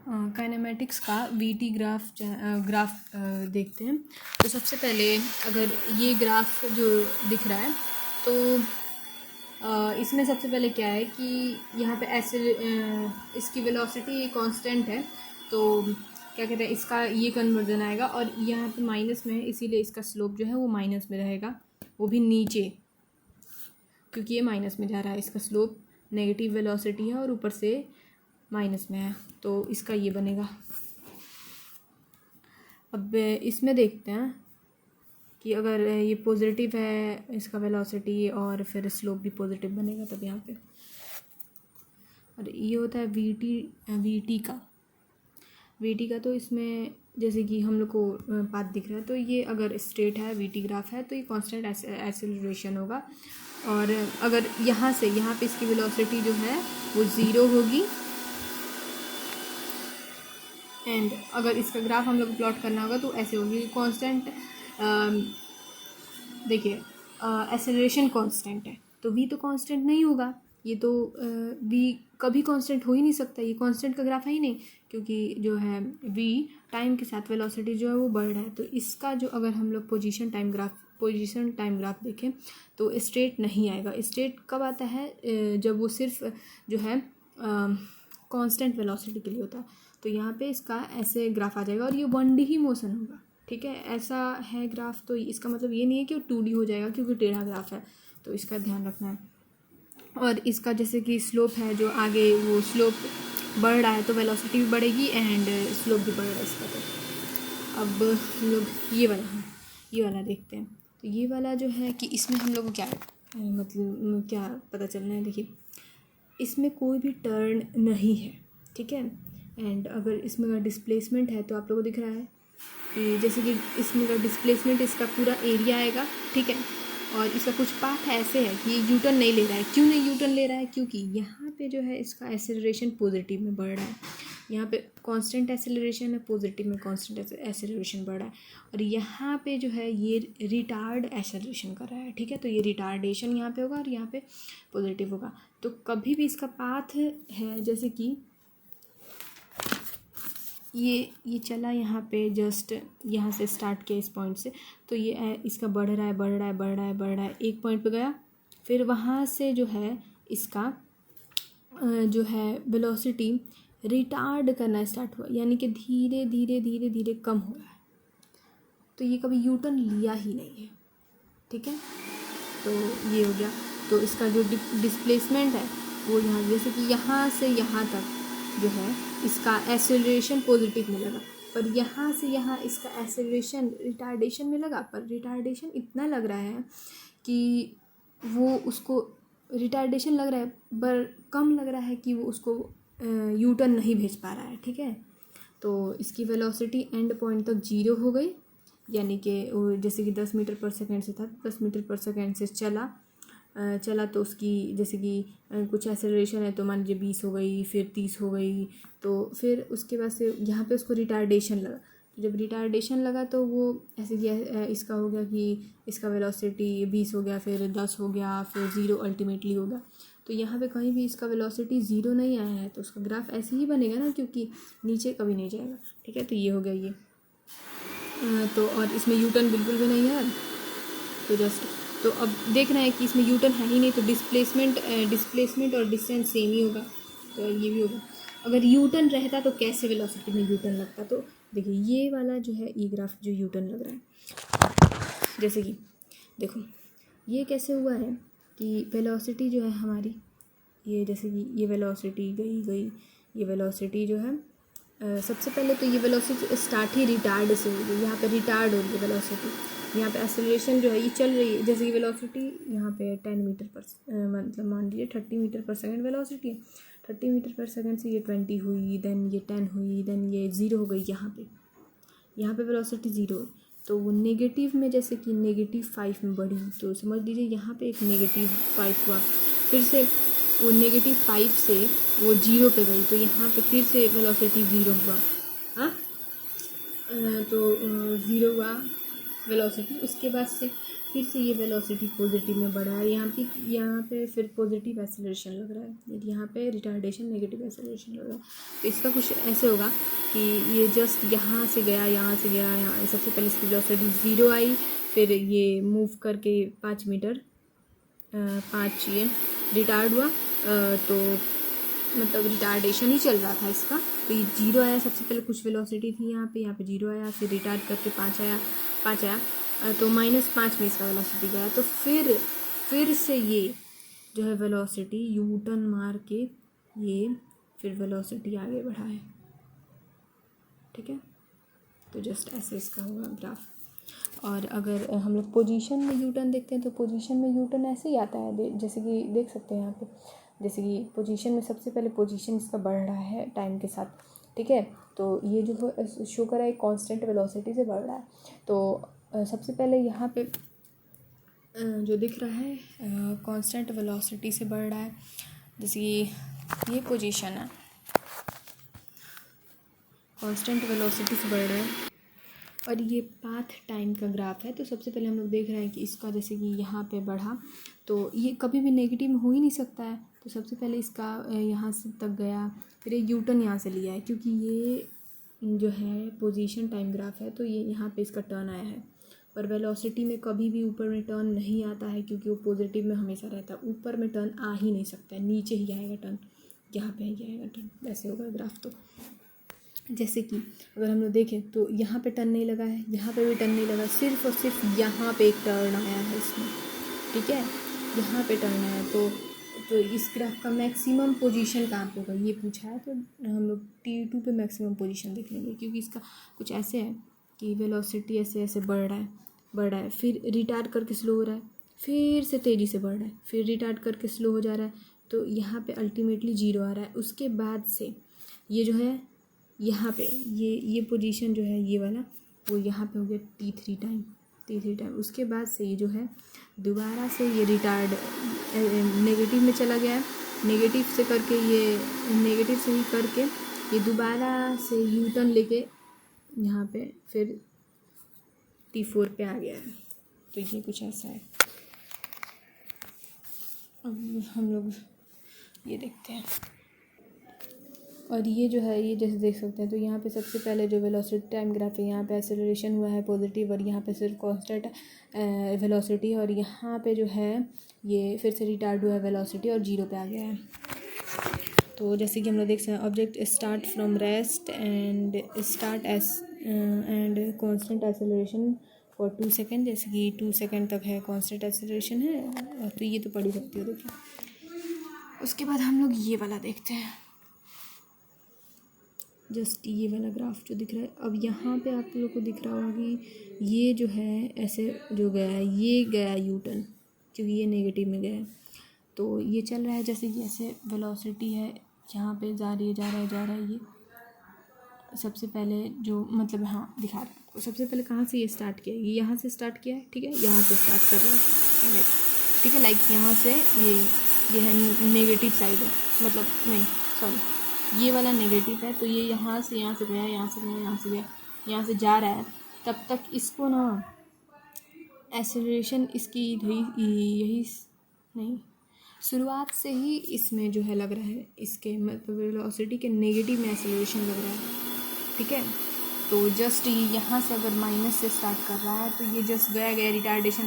Kinematics का VT graph देखते हैं। तो सबसे पहले अगर ये ग्राफ जो दिख रहा है तो इसमें सबसे पहले क्या है कि यहाँ पे ऐसे इसकी वेलोसिटी कांस्टेंट है, तो क्या कहते हैं इसका ये कन्वर्जन आएगा और यहाँ पे माइनस में है, इसीलिए इसका स्लोप जो है वो माइनस में रहेगा, वो भी नीचे, क्योंकि ये माइनस में जा रहा है। इसका स्लोप नेगेटिव वेलोसिटी है और ऊपर से माइनस में है, तो इसका ये बनेगा। अब इसमें देखते हैं कि अगर ये पॉजिटिव है इसका वेलोसिटी और फिर स्लोप भी पॉजिटिव बनेगा तब यहाँ पे। और ये होता है वीटी का तो इसमें जैसे कि हम लोग को पाथ दिख रहा है, तो ये अगर स्ट्रेट है वीटी ग्राफ है तो ये कांस्टेंट एक्सेलरेशन होगा। और अगर यहाँ से यहाँ पे इसकी वेलोसिटी जो है वो 0 होगी, एंड अगर इसका ग्राफ हम लोग प्लॉट करना होगा तो ऐसे होगी। कांस्टेंट देखिए एक्सेलरेशन कांस्टेंट है तो v तो कांस्टेंट नहीं होगा, ये तो v कभी कांस्टेंट हो ही नहीं सकता, ये कांस्टेंट का ग्राफ है ही नहीं, क्योंकि जो है v टाइम के साथ वेलोसिटी जो है वो बढ़ रहा है। तो इसका जो अगर हम लोग पोजीशन टाइम ग्राफ देखें तो स्ट्रेट नहीं आएगा। स्ट्रेट कब आता है? जब वो सिर्फ जो है कांस्टेंट वेलोसिटी के लिए होता है। तो यहाँ पे इसका ऐसे ग्राफ आ जाएगा और ये 1D ही मोशन होगा, ठीक है, ऐसा है ग्राफ। तो इसका मतलब ये नहीं है कि वो 2D हो जाएगा क्योंकि टेढ़ा ग्राफ है, तो इसका ध्यान रखना है। और इसका जैसे कि स्लोप है जो आगे वो स्लोप बढ़ रहा है तो वेलोसिटी भी बढ़ेगी एंड स्लोप भी बढ़ रहा है इसका। तो अब हम लोग ये वाला देखते हैं। तो ये वाला जो है कि इसमें हम लोग को क्या मतलब क्या पता चलना है। देखिए इसमें कोई भी टर्न नहीं है, ठीक है, एंड अगर इसमें का डिस्प्लेसमेंट है तो आप लोगों को दिख रहा है कि जैसे कि इसमें का डिस्प्लेसमेंट इसका पूरा एरिया आएगा, ठीक है, और इसका कुछ पार्ट ऐसे है कि ये यूटर्न नहीं ले रहा है। क्यों नहीं यूटर्न ले रहा है? क्योंकि यहाँ पे जो है इसका एक्सेलरेशन पॉजिटिव में बढ़ रहा है, यहाँ पे कांस्टेंट एक्सेलरेशन है, पॉजिटिव में कांस्टेंट एक्सेलरेशन बढ़ रहा है, और यहाँ पे जो है ये रिटार्ड एक्सेलरेशन कर रहा है, ठीक है। तो ये रिटार्डेशन यहाँ पे होगा और यहाँ पे पॉजिटिव होगा। तो कभी भी इसका पाथ है जैसे कि ये चला यहाँ पे जस्ट यहाँ से स्टार्ट किया इस पॉइंट से, तो ये इसका बढ़ रहा है, एक पॉइंट पे गया, फिर वहाँ से जो है इसका जो है वेलोसिटी रिटार्ड करना स्टार्ट हुआ, यानी कि धीरे धीरे कम हो रहा है। तो ये कभी यूटर्न लिया ही नहीं है, ठीक है। तो ये हो गया। तो इसका जो डिस्प्लेसमेंट है वो यहाँ जैसे कि यहाँ से यहाँ तक जो है इसका एक्सेलरेशन पॉजिटिव में लगा, पर यहाँ से यहाँ इसका एक्सेलरेशन रिटार्डेशन में लगा, पर रिटार्डेशन इतना लग रहा है कि वो उसको रिटार्डेशन लग रहा है पर कम लग रहा है कि वो उसको यूटर्न नहीं भेज पा रहा है, ठीक है। तो इसकी वेलोसिटी एंड पॉइंट तक 0 हो गई, यानी कि जैसे कि 10 मीटर पर सेकेंड से था, 10 मीटर पर सेकेंड से चला तो उसकी जैसे कि कुछ एक्सेलरेशन है तो मान लीजिए 20 हो गई, फिर 30 हो गई, तो फिर उसके बाद से यहाँ पे उसको रिटार्डेशन लगा। तो जब रिटार्डेशन लगा तो वो ऐसे कि इसका हो गया कि इसका वेलोसिटी 20 हो गया, फिर 10 हो गया, फिर 0 अल्टीमेटली हो गया। तो यहाँ पे कहीं भी इसका वेलोसिटी 0 नहीं आया है तो उसका ग्राफ ऐसे ही बनेगा ना, क्योंकि नीचे कभी नहीं जाएगा, ठीक है। तो ये हो गया ये। तो और इसमें यूटर्न बिल्कुल भी नहीं है, तो जस्ट तो अब देख रहे हैं कि इसमें यूटर्न है ही नहीं, तो डिस्प्लेसमेंट और डिस्टेंस सेम ही होगा, तो ये भी होगा। अगर यूटर्न रहता तो कैसे वेलोसिटी में यूटर्न लगता? तो देखिए ये वाला जो है ये ग्राफ जो यूटर्न लग रहा है, जैसे कि देखो ये कैसे हुआ है कि वेलोसिटी जो है हमारी ये जैसे कि ये वेलोसिटी गई, ये वेलोसिटी जो है सबसे पहले तो ये वेलोसिटी स्टार्ट ही रिटार्ड से होगी, यहाँ पे रिटार्ड होगी वेलोसिटी, यहाँ पे एक्सेलरेशन जो है ये चल रही है, जैसे कि वेलोसिटी यहाँ पे 10 मीटर पर मतलब मान लीजिए 30 मीटर पर सेकंड वेलोसिटी है, 30 मीटर पर सेकंड से ये 20 हुई, देन ये 10 हुई, देन ये 0 हो गई, यहाँ पे वेलोसिटी 0, तो वो नेगेटिव में जैसे कि -5 में बढ़ी, तो समझ लीजिए यहाँ पे एक -5 हुआ, फिर से वो -5 से वो 0 पे गई, तो यहाँ पे फिर से वेलोसिटी 0 हुआ, हाँ तो 0 हुआ, वेलोसिटी, उसके बाद से फिर से ये वेलोसिटी पॉजिटिव में बढ़ा है, यहाँ पे फिर पॉजिटिव एक्सेलरेशन लग रहा है, यहाँ पे रिटार्डेशन नेगेटिव एक्सेलरेशन लग रहा है। तो इसका कुछ ऐसे होगा कि ये जस्ट यहाँ से गया, यहाँ से गया, यहाँ सबसे पहले इसकी वेलोसिटी 0 आई, फिर ये मूव करके 5 मीटर 5 ये रिटार्ड हुआ, तो मतलब रिटार्डेशन ही चल रहा था इसका। तो ये 0 आया, सबसे पहले कुछ वेलोसिटी थी यहाँ पे 0 आया, फिर रिटार्ड करके 5 आया, तो -5 में इसका वेलोसिटी गया। तो फिर से ये जो है वेलोसिटी यू टर्न मार के ये फिर वेलोसिटी आगे बढ़ा है, ठीक है। तो जस्ट ऐसे इसका होगा ग्राफ। और अगर हम लोग पोजीशन में यू टर्न देखते हैं तो पोजीशन में यू टर्न ऐसे ही आता है, जैसे कि देख सकते हैं यहाँ पे, जैसे कि पोजीशन में सबसे पहले पोजीशन इसका बढ़ रहा है टाइम के साथ, ठीक है। तो ये जो शो कर रहा है कांस्टेंट वेलोसिटी से बढ़ रहा है। तो सबसे पहले यहाँ पे जो दिख रहा है कांस्टेंट वेलोसिटी से बढ़ रहा है, जैसे कि ये पोजीशन है कांस्टेंट वेलोसिटी से बढ़ रहा है, और ये पाथ टाइम का ग्राफ है। तो सबसे पहले हम लोग देख रहे हैं कि इसका जैसे कि यहाँ पे बढ़ा, तो ये कभी भी नेगेटिव में हो ही नहीं सकता है। तो सबसे पहले इसका यहाँ से तक गया, फिर ये यू टर्न यहाँ से लिया है, क्योंकि ये जो है पोजीशन टाइम ग्राफ है, तो ये यहाँ पे इसका टर्न आया है। और वेलोसिटी में कभी भी ऊपर में टर्न नहीं आता है, क्योंकि वो पॉजिटिव में हमेशा रहता है, ऊपर में टर्न आ ही नहीं सकता है, नीचे ही आएगा टर्न, यहाँ पे ही आएगा टर्न, वैसे होगा ग्राफ। तो जैसे कि अगर हम लोग देखें तो यहाँ पे टर्न नहीं लगा है, यहाँ पे भी टर्न नहीं लगा, सिर्फ और सिर्फ यहाँ पे एक टर्न आया है इसमें, ठीक है, यहाँ पे टर्न आया। तो इस ग्राफ का मैक्सिमम पोजीशन कहाँ पे होगा ये पूछा है, तो हम लोग T2 पे मैक्सिमम पोजीशन देख लेंगे, क्योंकि इसका कुछ ऐसे है कि वेलोसिटी ऐसे ऐसे बढ़ रहा है, फिर रिटार्ड करके स्लो हो रहा है, फिर से तेज़ी से बढ़ रहा है, फिर रिटार्ड करके स्लो हो जा रहा है, तो यहाँ पे अल्टीमेटली 0 आ रहा है। उसके बाद से ये जो है यहाँ पे ये पोजीशन जो है ये वाला, वो यहाँ पे हो गया T3 टाइम। उसके बाद से ये जो है दोबारा से ये रिटार्ड नेगेटिव में चला गया है, नेगेटिव से करके ये नेगेटिव से ही करके ये दोबारा से यू टर्न लेके यहाँ पे फिर T4 पे आ गया है। तो ये कुछ ऐसा है। अब हम लोग ये देखते हैं, और ये जो है ये जैसे देख सकते हैं, तो यहाँ पे सबसे पहले जो वेलोसिटी टाइम ग्राफ है, यहाँ पे एक्सेलरेशन हुआ है पॉजिटिव, और यहाँ पे सिर्फ कांस्टेंट वेलोसिटी, और यहाँ पे जो है ये फिर से रिटार्ड हुआ है वेलोसिटी और 0 पे आ गया है। तो जैसे कि हम लोग देख सकते हैं, object start from rest and constant acceleration for 2 second, जैसे कि 2 सेकेंड तक है कांस्टेंट एक्सेलरेशन है। तो ये तो पढ़ ही सकती हो, देखिए। उसके बाद हम लोग ये वाला देखते हैं, जस्ट ये वाला ग्राफ जो दिख रहा है। अब यहाँ पे आप लोग को दिख रहा होगा कि ये जो है ऐसे जो गया है, ये गया यू टर्न, क्योंकि ये नेगेटिव में गया है। तो ये चल रहा है जैसे कि ऐसे वेलोसिटी है, यहाँ पे जा रहा है ये सबसे पहले जो मतलब हाँ दिखा रहा है आपको। सबसे पहले कहाँ से ये स्टार्ट किया है, ये यहाँ से स्टार्ट किया है, ठीक है, यहाँ से स्टार्ट कर रहा है, ठीक है, लाइक यहाँ से ये है नेगेटिव साइड है, मतलब नहीं सॉरी ये वाला नेगेटिव है, तो ये यहाँ से गया, यहाँ से जा रहा है। तब तक इसको ना एक्सेलरेशन इसकी यही नहीं, शुरुआत से ही इसमें जो है लग रहा है, इसके मतलब वेलोसिटी के नेगेटिव में एक्सेलरेशन लग रहा है, ठीक है। तो जस्ट यहाँ से अगर माइनस से स्टार्ट कर रहा है, तो ये जस्ट गया रिटार्डेशन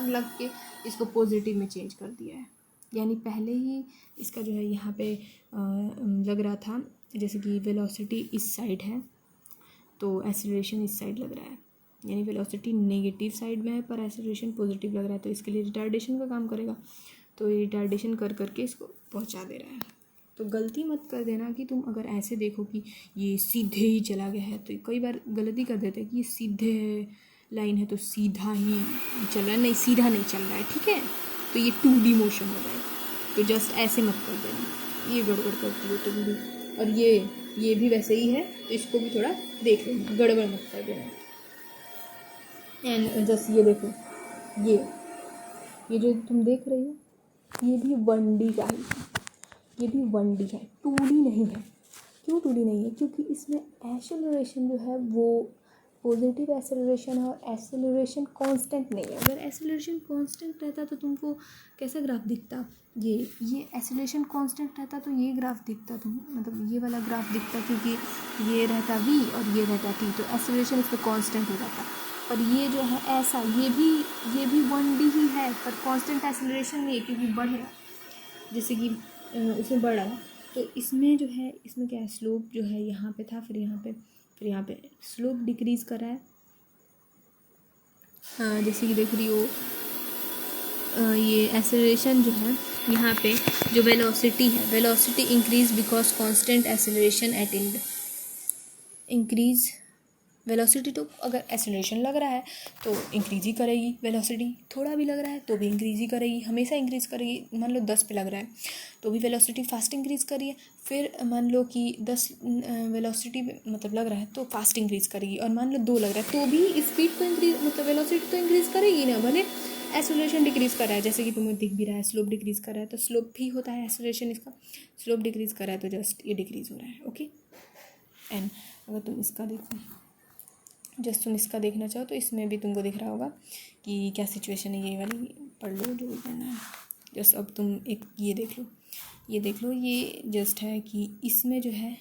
लग के इसको पॉजिटिव में चेंज कर दिया है। यानी पहले ही इसका जो है यहाँ पे लग रहा था जैसे कि वेलोसिटी इस साइड है, तो एक्सेलरेशन इस साइड लग रहा है, यानी वेलोसिटी नेगेटिव साइड में है पर एक्सेलरेशन पॉजिटिव लग रहा है, तो इसके लिए रिटार्डेशन का काम करेगा। तो ये रिटार्डेशन करके इसको पहुंचा दे रहा है। तो गलती मत कर देना कि तुम अगर ऐसे देखो कि ये सीधे ही चला गया है, तो कई बार गलती कर देते हैं कि ये सीधे लाइन है तो सीधा ही चल रहा है, नहीं सीधा नहीं चल रहा है, ठीक है, तो ये 2D मोशन हो रहा है। तो जस्ट ऐसे मत कर देना, ये गड़बड़ करती है तुम भी। और ये भी वैसे ही है, तो इसको भी थोड़ा देख लेना, गड़बड़ मत कर देना। एंड जस्ट ये देखो, ये जो तुम देख रही हो, ये भी 1D का ही है, ये भी 1D है, 2D नहीं है। क्यों 2D नहीं है? क्योंकि इसमें एक्सेलरेशन जो है वो पॉजिटिव एक्सेलरेशन है और एक्सेलरेशन कांस्टेंट नहीं है। अगर एक्सेलरेशन कांस्टेंट रहता तो तुमको कैसा ग्राफ दिखता, ये एक्सेलरेशन कांस्टेंट रहता तो ये ग्राफ दिखता, तुम मतलब ये वाला ग्राफ दिखता, क्योंकि ये रहता v और ये रहता t, तो एक्सेलरेशन इस पर कांस्टेंट हो जाता। पर ये जो है ऐसा, ये भी 1D ही है, पर कांस्टेंट एक्सेलरेशन नहीं है क्योंकि बढ़ रहा, जैसे कि उसमें बढ़ रहा। तो इसमें जो है, इसमें क्या है, स्लोप जो है यहाँ पे था, फिर यहाँ पे स्लोप डिक्रीज कर रहा है। जैसे कि देख रही हो, ये एक्सेलरेशन जो है यहाँ पे जो वेलोसिटी है, velocity increase because constant acceleration at increase velocity. तो अगर एक्सेलरेशन लग रहा है तो इंक्रीज ही करेगी, वेलोसिटी थोड़ा भी लग रहा है तो भी इंक्रीज ही करेगी, हमेशा इंक्रीज करेगी। मान लो 10 पे लग रहा है तो भी वेलोसिटी फास्ट इंक्रीज करिए, फिर मान लो कि 10 वेलोसिटी मतलब लग रहा है तो फास्ट इंक्रीज करेगी, और मान लो 2 लग रहा है तो भी स्पीड तो इंक्रीज, मतलब वेलोसिटी तो इंक्रीज करेगी ना, भले एक्सेलरेशन डिक्रीज कर रहा है। जैसे कि तुम्हें दिख भी रहा है स्लोप डिक्रीज कर रहा है, तो स्लोप भी होता है एक्सेलरेशन, इसका स्लोप डिक्रीज कर रहा है तो जस्ट ये डिक्रीज हो रहा है। ओके, एंड अगर तुम इसका देखो, जस्ट तुम इसका देखना चाहो तो इसमें भी तुमको दिख रहा होगा कि क्या सिचुएशन है। ये वाली पढ़ लो जो भी पढ़ना है। जस्ट अब तुम एक ये देख लो, ये जस्ट है कि इसमें जो है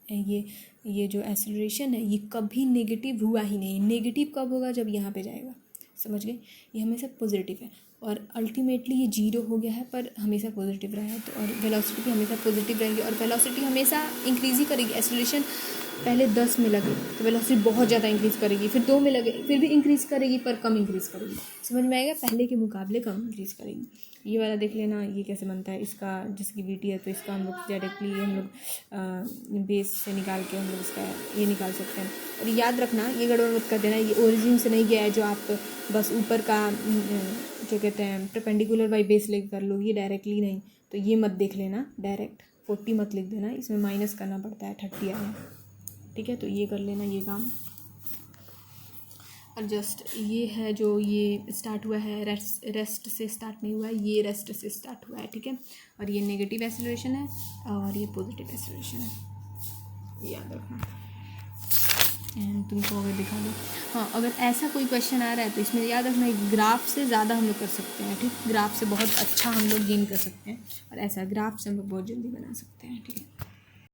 ये जो एक्सेलरेशन है ये कभी नेगेटिव हुआ ही नहीं। नेगेटिव कब होगा, जब यहाँ पे जाएगा, समझ गए। ये हमेशा पॉजिटिव है और अल्टीमेटली ये 0 हो गया है, पर हमेशा पॉजिटिव रहा है। तो और वेलोसिटी भी हमेशा पॉजिटिव रहेगी और वेलोसिटी हमेशा इंक्रीज ही करेगी। एक्सेलरेशन पहले 10 में लगे तो वेलोसिटी बहुत ज़्यादा इंक्रीज़ करेगी, फिर 2 में लगे फिर भी इंक्रीज़ करेगी, पर कम इंक्रीज़ करेगी। समझ में आएगा, पहले के मुकाबले कम इंक्रीज़ करेगी। ये वाला देख लेना, ये कैसे बनता है इसका, जिसकी VT है तो इसका हम लोग डायरेक्टली हम लोग बेस से निकाल के हम लोग इसका ये निकाल सकते हैं। और याद रखना, ये गड़बड़ मत कर देना, ये ओरिजिन से नहीं गया है जो आप बस ऊपर का क्या कहते हैं परपेंडिकुलर बाई बेस लेके कर लो, ये डायरेक्टली नहीं। तो ये मत देख लेना, डायरेक्ट 40 मत लिख देना, इसमें माइनस करना पड़ता है, 30 आया, ठीक है। तो ये कर लेना ये काम। और जस्ट ये है जो ये स्टार्ट हुआ है, रेस्ट से स्टार्ट नहीं हुआ है, ये रेस्ट से स्टार्ट हुआ है, ठीक है। और ये नेगेटिव एक्सेलरेशन है और ये पॉजिटिव एक्सेलरेशन है, याद रखना। एंड तुमको अगर दिखा दो, हाँ, अगर ऐसा कोई क्वेश्चन आ रहा है तो इसमें याद रखना ग्राफ से ज़्यादा हम लोग कर सकते हैं, ठीक। ग्राफ से बहुत अच्छा हम लोग गेन कर सकते हैं, और ऐसा ग्राफ से हम लोग बहुत जल्दी बना सकते हैं, ठीक है।